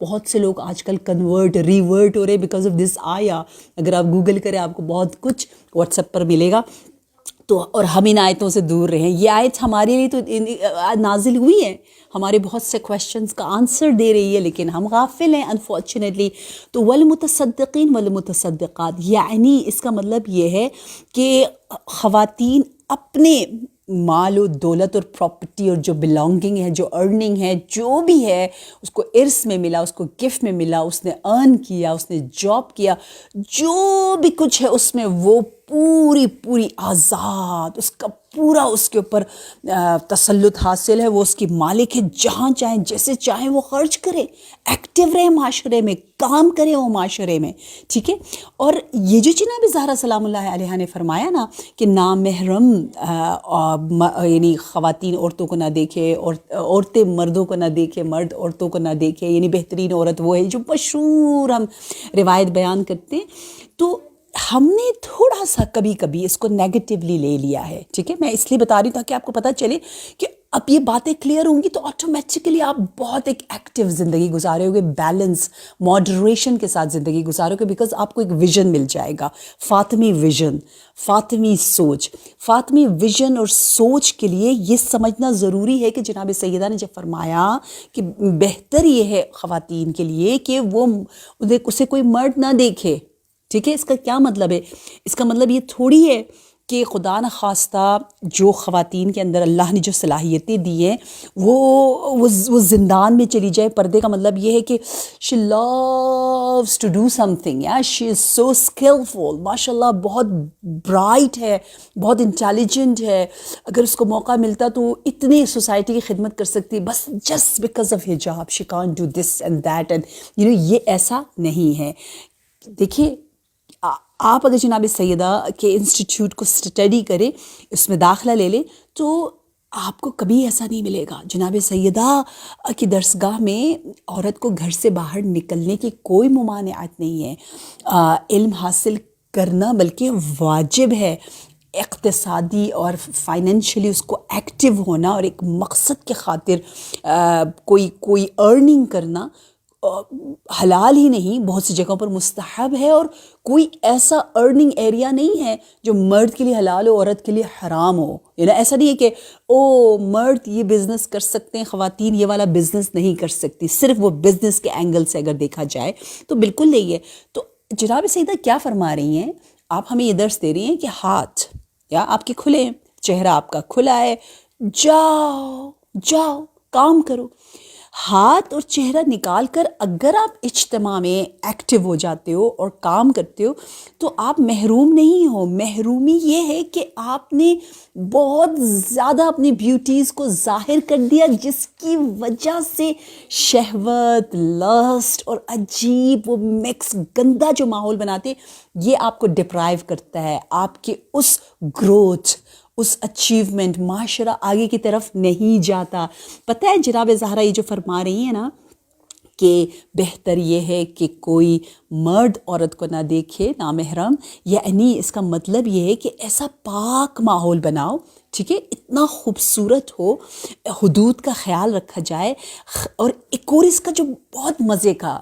بہت سے لوگ آج کل ریورٹ ہو رہے بیکاز آف دس آیا. اگر آپ گوگل کریں آپ کو بہت کچھ واٹس ایپ پر ملے گا. تو اور ہم ان آیتوں سے دور رہیں. یہ آیت ہمارے لیے تو نازل ہوئی ہے، ہمارے بہت سے کویشچنس کا آنسر دے رہی ہے، لیکن ہم غافل ہیں انفارچونیٹلی. تو والمتصدقین والمتصدقات، یعنی اس کا مطلب یہ ہے کہ خواتین اپنے مال و دولت اور پراپرٹی اور جو بلانگنگ ہے، جو ارننگ ہے، جو بھی ہے، اس کو ارث میں ملا، اس کو گفٹ میں ملا، اس نے ارن کیا، اس نے جاب کیا، جو بھی کچھ ہے اس میں وہ پوری آزاد، اس کا پورا اس کے اوپر تسلط حاصل ہے. وہ اس کی مالک ہے، جہاں چاہیں جیسے چاہیں وہ خرچ کرے، ایکٹیو رہے معاشرے میں، کام کرے وہ معاشرے میں. ٹھیک ہے. اور یہ جو جناب زہرا سلام اللہ علیہا نے فرمایا نا کہ نامحرم یعنی خواتین عورتوں کو نہ دیکھے، اور عورتیں مردوں کو نہ دیکھے، مرد عورتوں کو نہ دیکھے، یعنی بہترین عورت وہ ہے، جو مشہور ہم روایت بیان کرتے ہیں. تو ہم نے تھوڑا سا کبھی کبھی اس کو نیگیٹیولی لے لیا ہے. ٹھیک ہے. میں اس لیے بتا رہی ہوں تاکہ آپ کو پتہ چلے کہ اب یہ باتیں کلیئر ہوں گی تو آٹومیٹکلی آپ بہت ایک ایکٹیو زندگی گزارے ہوگے، بیلنس ماڈریشن کے ساتھ زندگی گزارے ہوگے، بیکاز آپ کو ایک ویژن مل جائے گا، فاطمی ویژن، فاطمی سوچ. فاطمی ویژن اور سوچ کے لیے یہ سمجھنا ضروری ہے کہ جناب سیدہ نے جب فرمایا کہ بہتر یہ ہے خواتین کے لیے کہ وہ اسے کوئی مرد نہ دیکھے. ٹھیک ہے. اس کا کیا مطلب ہے؟ اس کا مطلب یہ تھوڑی ہے کہ خدا نخواستہ جو خواتین کے اندر اللہ نے جو صلاحیتیں دی ہیں وہ زندان میں چلی جائے. پردے کا مطلب یہ ہے کہ شی loves to do something, she is so skillful, ماشاء اللہ بہت برائٹ ہے، بہت انٹیلیجنٹ ہے، اگر اس کو موقع ملتا تو اتنی سوسائٹی کی خدمت کر سکتی، بس جسٹ بیکاز آف حجاب she can't do this and that and یہ ایسا نہیں ہے. دیکھیے آپ اگر جناب سیدہ کے انسٹیٹیوٹ کو اسٹڈی کریں، اس میں داخلہ لے لیں، تو آپ کو کبھی ایسا نہیں ملے گا. جناب سیدہ کی درسگاہ میں عورت کو گھر سے باہر نکلنے کی کوئی ممانعت نہیں ہے. علم حاصل کرنا بلکہ واجب ہے، اقتصادی اور فائنینشلی اس کو ایکٹیو ہونا اور ایک مقصد کے خاطر کوئی ارننگ کرنا حلال ہی نہیں، بہت سی جگہوں پر مستحب ہے، اور کوئی ایسا ارننگ ایریا نہیں ہے جو مرد کے لیے حلال ہو، عورت کے لیے حرام ہو. ایسا نہیں ہے کہ مرد یہ بزنس کر سکتے ہیں، خواتین یہ والا بزنس نہیں کر سکتی، صرف وہ بزنس کے اینگل سے اگر دیکھا جائے تو بالکل نہیں ہے. تو جناب سیدہ کیا فرما رہی ہیں؟ آپ ہمیں یہ درس دے رہی ہیں کہ ہاتھ یا آپ کے کھلے ہیں، چہرہ آپ کا کھلا ہے، جاؤ کام کرو. ہاتھ اور چہرہ نکال کر اگر آپ اجتماع میں ایکٹیو ہو جاتے ہو اور کام کرتے ہو تو آپ محروم نہیں ہو. محرومی یہ ہے کہ آپ نے بہت زیادہ اپنی بیوٹیز کو ظاہر کر دیا، جس کی وجہ سے شہوت، لسٹ اور عجیب وہ مکس گندا جو ماحول بناتے، یہ آپ کو ڈپرائیو کرتا ہے، آپ کے اس گروتھ، اس اچیومنٹ، معاشرہ آگے کی طرف نہیں جاتا. پتہ ہے جناب زہرا یہ جو فرما رہی ہیں نا کہ بہتر یہ ہے کہ کوئی مرد عورت کو نہ دیکھے نامحرم، یعنی اس کا مطلب یہ ہے کہ ایسا پاک ماحول بناؤ، ٹھیک ہے، اتنا خوبصورت ہو، حدود کا خیال رکھا جائے. اور ایک اور اس کا جو بہت مزے کا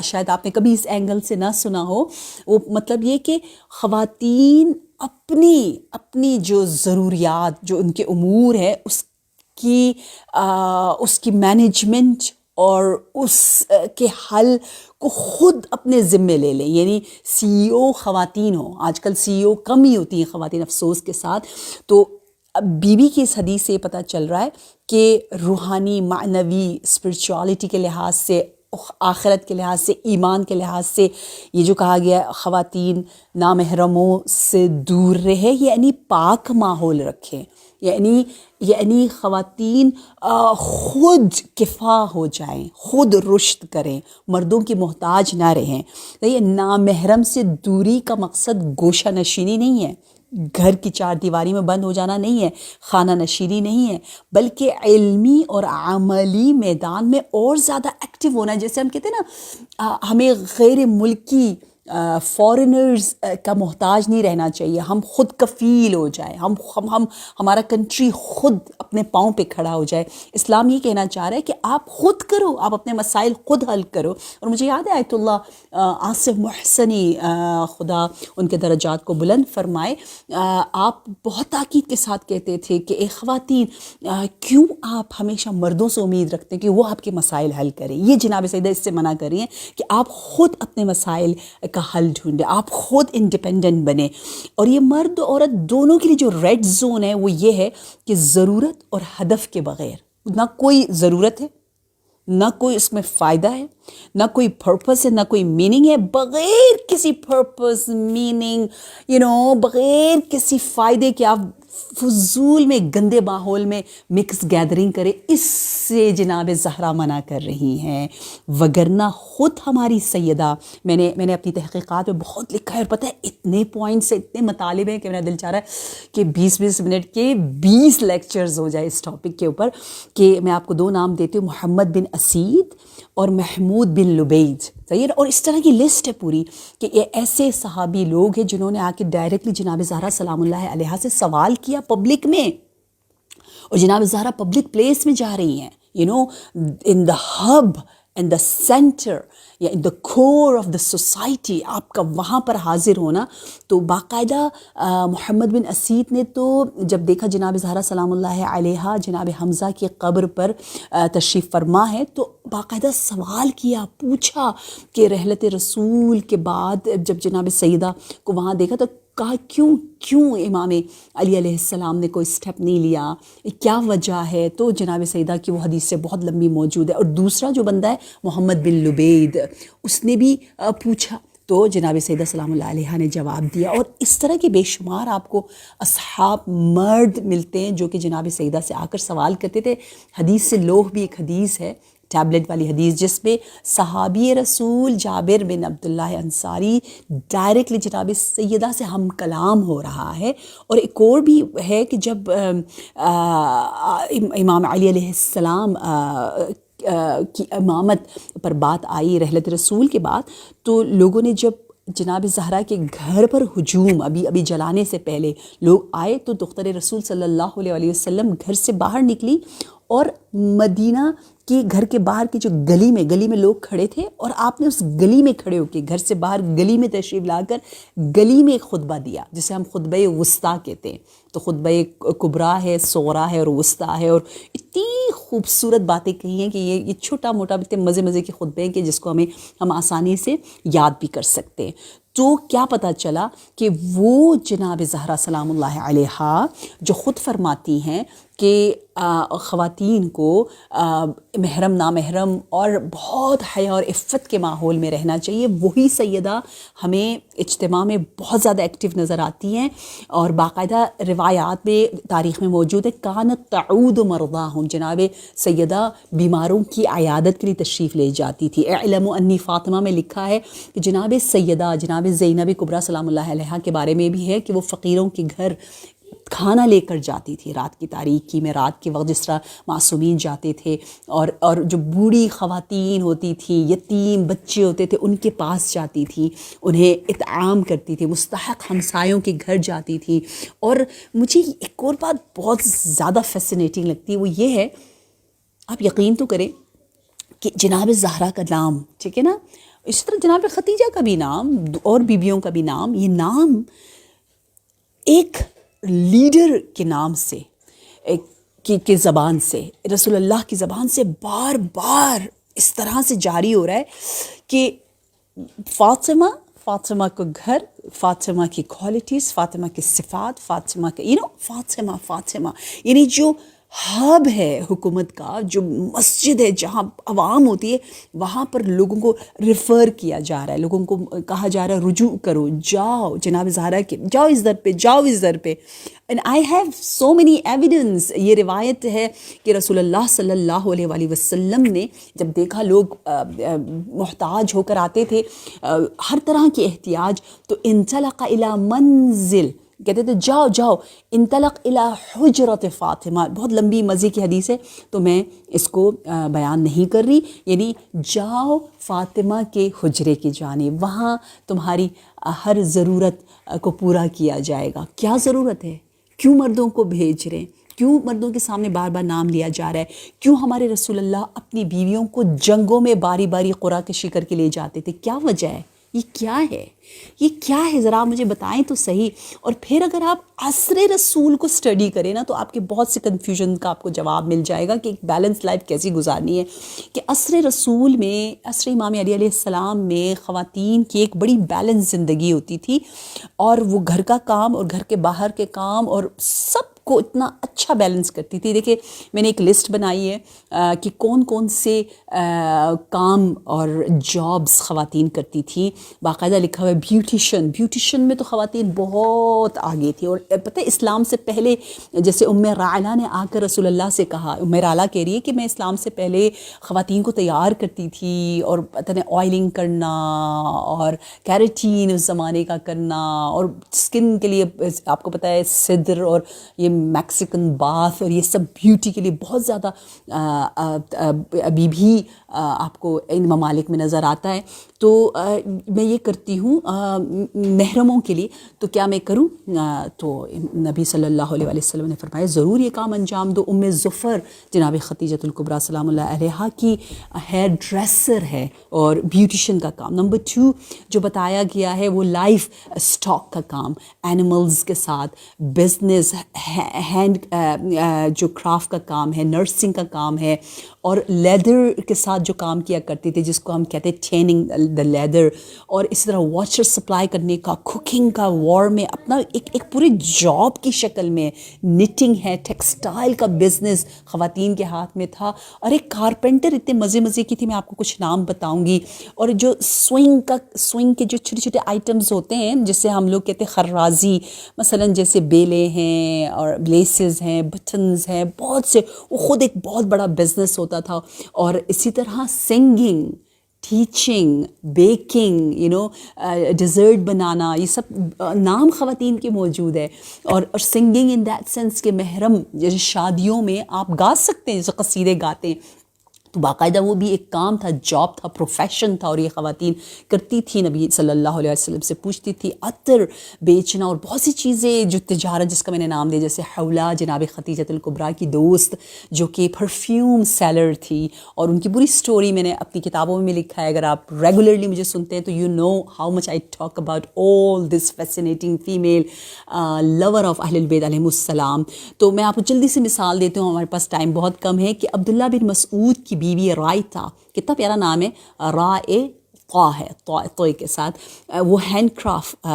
شاید آپ نے کبھی اس اینگل سے نہ سنا ہو، وہ مطلب یہ کہ خواتین اپنی جو ضروریات، جو ان کے امور ہے، اس کی مینجمنٹ اور اس کے حل کو خود اپنے ذمے لے لیں. یعنی سی او خواتین ہوں، آج کل سی او کم ہی ہوتی ہیں خواتین افسوس کے ساتھ. تو بی بی کی اس حدیث سے یہ پتہ چل رہا ہے کہ روحانی، معنوی، اسپرچوالٹی کے لحاظ سے، آخرت کے لحاظ سے، ایمان کے لحاظ سے یہ جو کہا گیا خواتین نامحرموں سے دور رہے، یعنی پاک ماحول رکھیں، یعنی خواتین خود کفا ہو جائیں، خود رشد کریں، مردوں کی محتاج نہ رہیں. یہ نامحرم سے دوری کا مقصد گوشہ نشینی نہیں ہے، گھر کی چار دیواری میں بند ہو جانا نہیں ہے، خانہ نشینی نہیں ہے، بلکہ علمی اور عملی میدان میں اور زیادہ ایکٹیو ہونا ہے. جیسے ہم کہتے ہیں نا، ہمیں غیر ملکی فارنرز کا محتاج نہیں رہنا چاہیے. ہم خود کفیل ہو جائیں, ہم ہمارا کنٹری خود اپنے پاؤں پہ کھڑا ہو جائے. اسلام یہ کہنا چاہ رہا ہے کہ آپ خود کرو, آپ اپنے مسائل خود حل کرو. اور مجھے یاد ہے آیت اللہ آصف محسنی, خدا ان کے درجات کو بلند فرمائے, آپ بہت تاکید کے ساتھ کہتے تھے کہ اے خواتین, کیوں آپ ہمیشہ مردوں سے امید رکھتے ہیں کہ وہ آپ کے مسائل حل کریں. یہ جناب سیدہ اس سے منع کر رہی ہیں کہ آپ خود اپنے مسائل کا حل ڈھونڈیں, آپ خود انڈیپینڈنٹ بنیں. اور یہ مرد اور عورت دونوں کے لیے جو ریڈ زون ہے وہ یہ ہے کہ ضرورت اور ہدف کے بغیر, نہ کوئی ضرورت ہے, نہ کوئی اس میں فائدہ ہے, نہ کوئی پرپس ہے, نہ کوئی میننگ ہے, بغیر کسی پرپس میننگ بغیر کسی فائدے کے آپ فضول میں گندے ماحول میں مکس گیدرنگ کرے, اس سے جناب زہرا منع کر رہی ہیں. وگرنہ خود ہماری سیدہ, میں نے اپنی تحقیقات میں بہت لکھا ہے, اور پتہ ہے اتنے پوائنٹس ہیں, اتنے مطالب ہیں کہ میرا دل چاہ رہا ہے کہ 20 منٹ کے 20 لیکچرز ہو جائے اس ٹاپک کے اوپر. کہ میں آپ کو 2 نام دیتی ہوں, محمد بن اسید اور محمود بن لبید, صحیح ہے. اور اس طرح کی لسٹ ہے پوری کہ یہ ایسے صحابی لوگ ہیں جنہوں نے آ کے ڈائریکٹلی جناب زہرا سلام اللہ علیہا سے سوال کیا پبلک میں, اور جناب زہرا پبلک پلیس میں جا رہی ہیں, ان the hub in the centre یا ان دا کور آف دا سوسائٹی, آپ کا وہاں پر حاضر ہونا. تو باقاعدہ محمد بن اسید نے تو جب دیکھا جناب زہرا سلام اللہ علیہا جناب حمزہ کی قبر پر تشریف فرما ہے, تو باقاعدہ سوال کیا, پوچھا کہ رحلت رسول کے بعد جب جناب سیدہ کو وہاں دیکھا تو کہا کیوں امام علی علیہ السلام نے کوئی سٹیپ نہیں لیا, کیا وجہ ہے. تو جناب سیدہ کی وہ حدیث سے بہت لمبی موجود ہے. اور دوسرا جو بندہ ہے محمد بن لبید, اس نے بھی پوچھا, تو جناب سیدہ سلام اللہ علیہ نے جواب دیا. اور اس طرح کے بے شمار آپ کو اصحاب مرد ملتے ہیں جو کہ جناب سیدہ سے آ کر سوال کرتے تھے. حدیث سے لوح بھی ایک حدیث ہے, ٹیبلٹ والی حدیث, جس میں صحابی رسول جابر بن عبداللہ انصاری ڈائریکٹلی جناب سیدہ سے ہم کلام ہو رہا ہے. اور ایک اور بھی ہے کہ جب امام علی علیہ السلام کی امامت پر بات آئی رحلت رسول کے بعد, تو لوگوں نے جب جناب زہرا کے گھر پر ہجوم ابھی جلانے سے پہلے لوگ آئے, تو دختر رسول صلی اللہ علیہ وسلم گھر سے باہر نکلی, اور مدینہ کی گھر کے باہر کی جو گلی میں لوگ کھڑے تھے, اور آپ نے اس گلی میں کھڑے ہو کے گھر سے باہر گلی میں تشریف لا کر گلی میں ایک خطبہ دیا, جسے ہم خطبہ وسطیٰ کہتے ہیں. تو خطبہ کبریٰ ہے, صغریٰ ہے اور وسطیٰ ہے, اور اتنی خوبصورت باتیں کہی ہیں کہ یہ چھوٹا موٹا اتنے مزے کے خطبے ہیں کہ جس کو ہم آسانی سے یاد بھی کر سکتے ہیں. تو کیا پتہ چلا کہ وہ جناب زہرا سلام اللہ علیہا جو خود فرماتی ہیں کہ خواتین کو محرم نامحرم اور بہت حیا اور عفت کے ماحول میں رہنا چاہیے, وہی سیدہ ہمیں اجتماع میں بہت زیادہ ایکٹیو نظر آتی ہیں. اور باقاعدہ روایات میں تاریخ میں موجود ہے, کانت تعود مرضاہم, جناب سیدہ بیماروں کی عیادت کے لیے تشریف لے جاتی تھی. اعلموا انی فاطمہ میں لکھا ہے کہ جناب سیدہ جناب زینب کبریٰ سلام اللہ علیہا کے بارے میں بھی ہے کہ وہ فقیروں کے گھر کھانا لے کر جاتی تھی رات کی تاریکی میں, رات کے وقت جس طرح معصومین جاتے تھے, اور جو بوڑھی خواتین ہوتی تھیں, یتیم بچے ہوتے تھے, ان کے پاس جاتی تھی, انہیں اطعام کرتی تھی, مستحق ہمسایوں کے گھر جاتی تھی. اور مجھے ایک اور بات بہت زیادہ فیسنیٹنگ لگتی ہے, وہ یہ ہے, آپ یقین تو کریں کہ جناب زہرا کا نام, ٹھیک ہے نا, اس طرح جناب ختیجہ کا بھی نام اور بیویوں کا بھی نام, یہ نام ایک لیڈر کے نام سے کی زبان سے, رسول اللہ کی زبان سے بار بار اس طرح سے جاری ہو رہا ہے کہ فاطمہ کا گھر, فاطمہ کی کوالٹیز, فاطمہ کی صفات, فاطمہ کا فاطمہ یعنی جو ہب ہے حکومت کا, جو مسجد ہے جہاں عوام ہوتی ہے, وہاں پر لوگوں کو ریفر کیا جا رہا ہے, لوگوں کو کہا جا رہا ہے رجوع کرو, جاؤ جناب زہرا کے, جاؤ اس در پہ. And I have so many evidence. یہ روایت ہے کہ رسول اللہ صلی اللہ علیہ وآلہ وسلم نے جب دیکھا لوگ محتاج ہو کر آتے تھے, ہر طرح کی احتیاج, تو انطلق الی منزل کہتے تھے جاؤ جاؤ انطلق الی حجرت فاطمہ، بہت لمبی مزے کی حدیث ہے تو میں اس کو بیان نہیں کر رہی، یعنی جاؤ فاطمہ کے حجرے کی جانب، وہاں تمہاری ہر ضرورت کو پورا کیا جائے گا۔ کیا ضرورت ہے؟ کیوں مردوں کو بھیج رہے ہیں؟ کیوں مردوں کے سامنے بار بار نام لیا جا رہا ہے؟ کیوں ہمارے رسول اللہ اپنی بیویوں کو جنگوں میں باری باری قرعہ کشی کر کے لے جاتے تھے؟ کیا وجہ ہے؟ یہ کیا ہے؟ یہ کیا ہے؟ ذرا آپ مجھے بتائیں تو صحیح۔ اور پھر اگر آپ عصر رسول کو اسٹڈی کریں نا تو آپ کے بہت سے کنفیوژن کا آپ کو جواب مل جائے گا کہ ایک بیلنس لائف کیسی گزارنی ہے۔ کہ عصر رسول میں، عصر امام علی علیہ السلام میں خواتین کی ایک بڑی بیلنس زندگی ہوتی تھی، اور وہ گھر کا کام اور گھر کے باہر کے کام اور سب کو اتنا اچھا بیلنس کرتی تھی۔ دیکھیں میں نے ایک لسٹ بنائی ہے کہ کون کون سے کام اور جابس خواتین کرتی تھیں، باقاعدہ لکھا ہوا ہے بیوٹیشن میں تو خواتین بہت آگے تھی۔ اور پتہ ہے اسلام سے پہلے جیسے ام رعلہ نے آ کر رسول اللہ سے کہا، ام رعلہ کہہ رہی ہے کہ میں اسلام سے پہلے خواتین کو تیار کرتی تھی، اور پتہ نہیں آئلنگ کرنا اور کیریٹین اس زمانے کا کرنا، اور اسکن کے لیے آپ کو پتہ ہے صدر اور یہ میکسیکن باتھ اور یہ سب بیوٹی کے لیے بہت زیادہ ابھی بھی آپ کو ان ممالک میں نظر آتا ہے۔ تو میں یہ کرتی ہوں محرموں کے لیے، تو کیا میں کروں؟ تو نبی صلی اللہ علیہ وسلم نے فرمایا ضرور یہ کام انجام دو۔ ام ظفر جناب خدیجۃ الکبریٰ سلام اللہ علیہا کی ہیئر ڈریسر ہے اور بیوٹیشن کا کام۔ نمبر 2 جو بتایا گیا ہے وہ لائف اسٹاک کا کام، اینیملز کے ساتھ بزنس، ہینڈ جو کرافٹ کا کام ہے، نرسنگ کا کام ہے، اور لیدر کے ساتھ جو کام کیا کرتی تھی جس کو ہم کہتے ہیں ٹیننگ دا لیدر، اور اسی طرح واچر سپلائی کرنے کا، کوکنگ کا، وار میں اپنا ایک پورے جاب کی شکل میں، نٹنگ ہے، ٹیکسٹائل کا بزنس خواتین کے ہاتھ میں تھا، اور ایک کارپینٹر اتنے مزے کی تھی، میں آپ کو کچھ نام بتاؤں گی۔ اور جو سوئنگ کے جو چھوٹے چھوٹے آئٹمز ہوتے ہیں جس سے ہم لوگ کہتے ہیں خرازی، مثلا جیسے بیلے ہیں اور لیسز ہیں، بٹنز ہیں، بہت سے، وہ خود ایک بہت بڑا بزنس ہوتا تھا۔ اور اسی طرح سنگنگ، ٹیچنگ، بیکنگ، ڈیزرٹ بنانا، یہ سب نام خواتین کے موجود ہے۔ اور سنگنگ ان دیٹ سینس کہ محرم جیسے شادیوں میں آپ گا سکتے ہیں، جیسے قصیدے گاتے ہیں، تو باقاعدہ وہ بھی ایک کام تھا، جاب تھا، پروفیشن تھا، اور یہ خواتین کرتی تھی۔ نبی صلی اللہ علیہ وسلم سے پوچھتی تھی، عطر بیچنا اور بہت سی چیزیں جو تجارت، جس کا میں نے نام دیا، جیسے حولہ جناب خدیجۃ الکبریٰ کی دوست جو کہ پرفیوم سیلر تھی، اور ان کی پوری سٹوری میں نے اپنی کتابوں میں لکھا ہے۔ اگر آپ ریگولرلی مجھے سنتے ہیں تو you know how much I talk about all this fascinating female lore of اہل البیت علیہم السلام۔ تو میں آپ کو جلدی سے مثال دیتی ہوں، ہمارے پاس ٹائم بہت کم ہے، کہ عبداللہ بن مسعود کی بیوی رائتا، کتنا پیارا نام ہے، طا ہے، طوئے کے ساتھ، وہ ہینڈ کرافٹ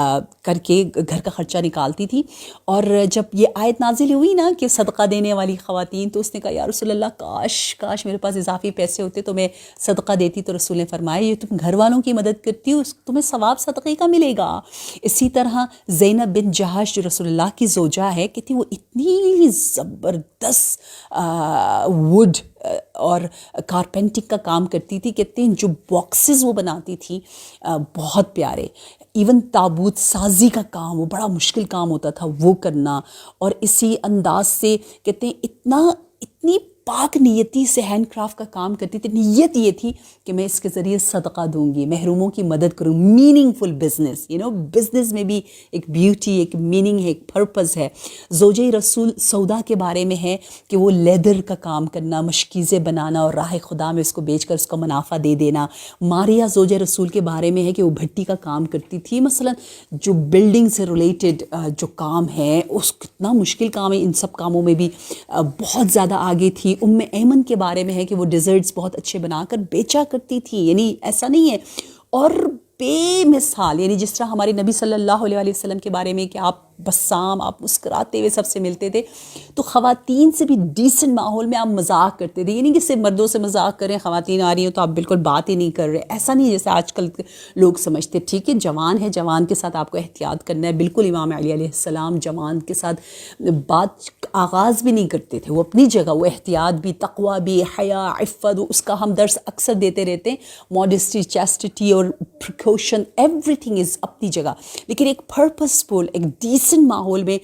کر کے گھر کا خرچہ نکالتی تھی۔ اور جب یہ آیت نازل ہوئی نا کہ صدقہ دینے والی خواتین، تو اس نے کہا یا رسول اللہ کاش میرے پاس اضافی پیسے ہوتے تو میں صدقہ دیتی۔ تو رسول نے فرمایا یہ تم گھر والوں کی مدد کرتی ہو، تمہیں ثواب صدقے کا ملے گا۔ اسی طرح زینب بن جہش جو رسول اللہ کی زوجہ ہے، کہتی وہ اتنی زبردست ووڈ اور کارپینٹنگ کا کام کرتی تھی، کہتے ہیں جو باکسز وہ بناتی تھی بہت پیارے، ایون تابوت سازی کا کام، وہ بڑا مشکل کام ہوتا تھا وہ کرنا۔ اور اسی انداز سے کہتے ہیں اتنی پاک نیتی سے ہینڈ کرافٹ کا کام کرتی تھی، نیت یہ تھی کہ میں اس کے ذریعے صدقہ دوں گی، محروموں کی مدد کروں، میننگ فل بزنس، بزنس میں بھی ایک بیوٹی، ایک میننگ ہے، ایک پرپز ہے۔ زوجہ رسول سودا کے بارے میں ہے کہ وہ لیدر کا کام کرنا، مشکیزیں بنانا اور راہ خدا میں اس کو بیچ کر اس کو منافع دے دینا۔ ماریا زوجہ رسول کے بارے میں ہے کہ وہ بھٹی کا کام کرتی تھی، مثلا جو بلڈنگ سے ریلیٹڈ جو کام ہے، اس کتنا مشکل کام ہے، ان سب کاموں میں بھی بہت زیادہ آگے تھی۔ ایمن کے بارے میں ہے کہ وہ ڈیزرٹس بہت اچھے بنا کر بیچا کرتی تھی، یعنی ایسا نہیں ہے۔ اور بے مثال، یعنی جس طرح ہمارے نبی صلی اللہ علیہ وسلم کے بارے میں کہ آپ بسام، آپ مسکراتے ہوئے سب سے ملتے تھے، تو خواتین سے بھی ڈیسنٹ ماحول میں آپ مذاق کرتے تھے، یعنی کہ صرف مردوں سے مذاق کریں، خواتین آ رہی ہیں تو آپ بالکل بات ہی نہیں کر رہے، ایسا نہیں جیسے آج کل لوگ سمجھتے۔ ٹھیک ہے جوان ہے، جوان کے ساتھ آپ کو احتیاط کرنا ہے، بالکل امام علی علیہ السلام جوان کے ساتھ بات آغاز بھی نہیں کرتے تھے، وہ اپنی جگہ، وہ احتیاط بھی، تقوی بھی، حیا، عفت، اس کا ہم درس اکثر دیتے رہتے ہیں، ماڈسٹی، چیسٹٹی اور پریکوشن، ایوری تھنگ از اپنی جگہ، لیکن ایک پرپسفل، ایک ڈیسنٹ ڈیسنٹ ماحول میں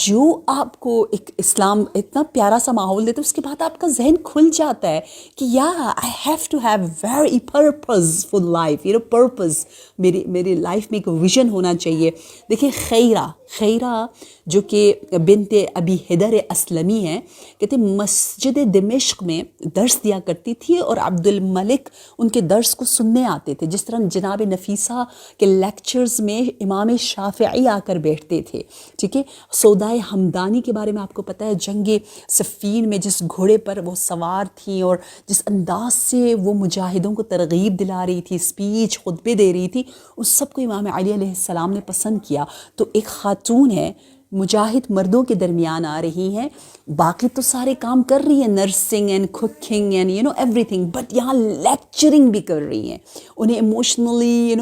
جو آپ کو ایک اسلام اتنا پیارا سا ماحول دیتے اس کے بعد آپ کا ذہن کھل جاتا ہے کہ I have to have very purposeful life, purpose, میری لائف میں ایک ویژن ہونا چاہیے. دیکھیں خیرہ جو کہ بنت ابی حدر اسلمی ہیں، کہتے ہیں مسجد دمشق میں درس دیا کرتی تھی اور عبد الملک ان کے درس کو سننے آتے تھے. جس طرح جناب نفیسہ کے لیکچرز میں امام شافعی آ کر بیٹھتے تھے. ٹھیک ہے، سودائے ہمدانی کے بارے میں آپ کو پتہ ہے، جنگ صفین میں جس گھوڑے پر وہ سوار تھیں اور جس انداز سے وہ مجاہدوں کو ترغیب دلا رہی تھی، اسپیچ خطبے دے رہی تھی، اس سب کو امام علی علیہ السلام نے پسند کیا. تو ایک خاتون ہے، مجاہد مردوں کے درمیان آ رہی ہیں، باقی تو سارے کام کر رہی ہیں، nursing and cooking and every thing, but یہاں لیکچرنگ بھی کر رہی ہیں. انہیں ایموشنلی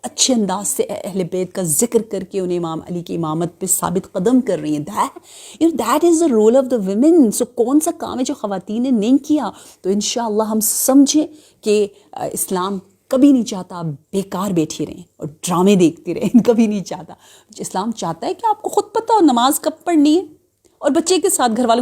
اچھے انداز سے اہل بیت کا ذکر کر کے انہیں امام علی کی امامت پہ ثابت قدم کر رہی ہیں. That is the role of the women. So کون سا کام ہے جو خواتین نے نہیں کیا؟ تو انشاءاللہ ہم سمجھیں کہ اسلام کبھی نہیں چاہتا آپ بیکار بیٹھی رہیں اور ڈرامے دیکھتی رہیں، کبھی نہیں چاہتا. اسلام چاہتا ہے کہ آپ کو خود پتہ ہو نماز کب پڑھنی ہے، اور بچے کے ساتھ گھر والوں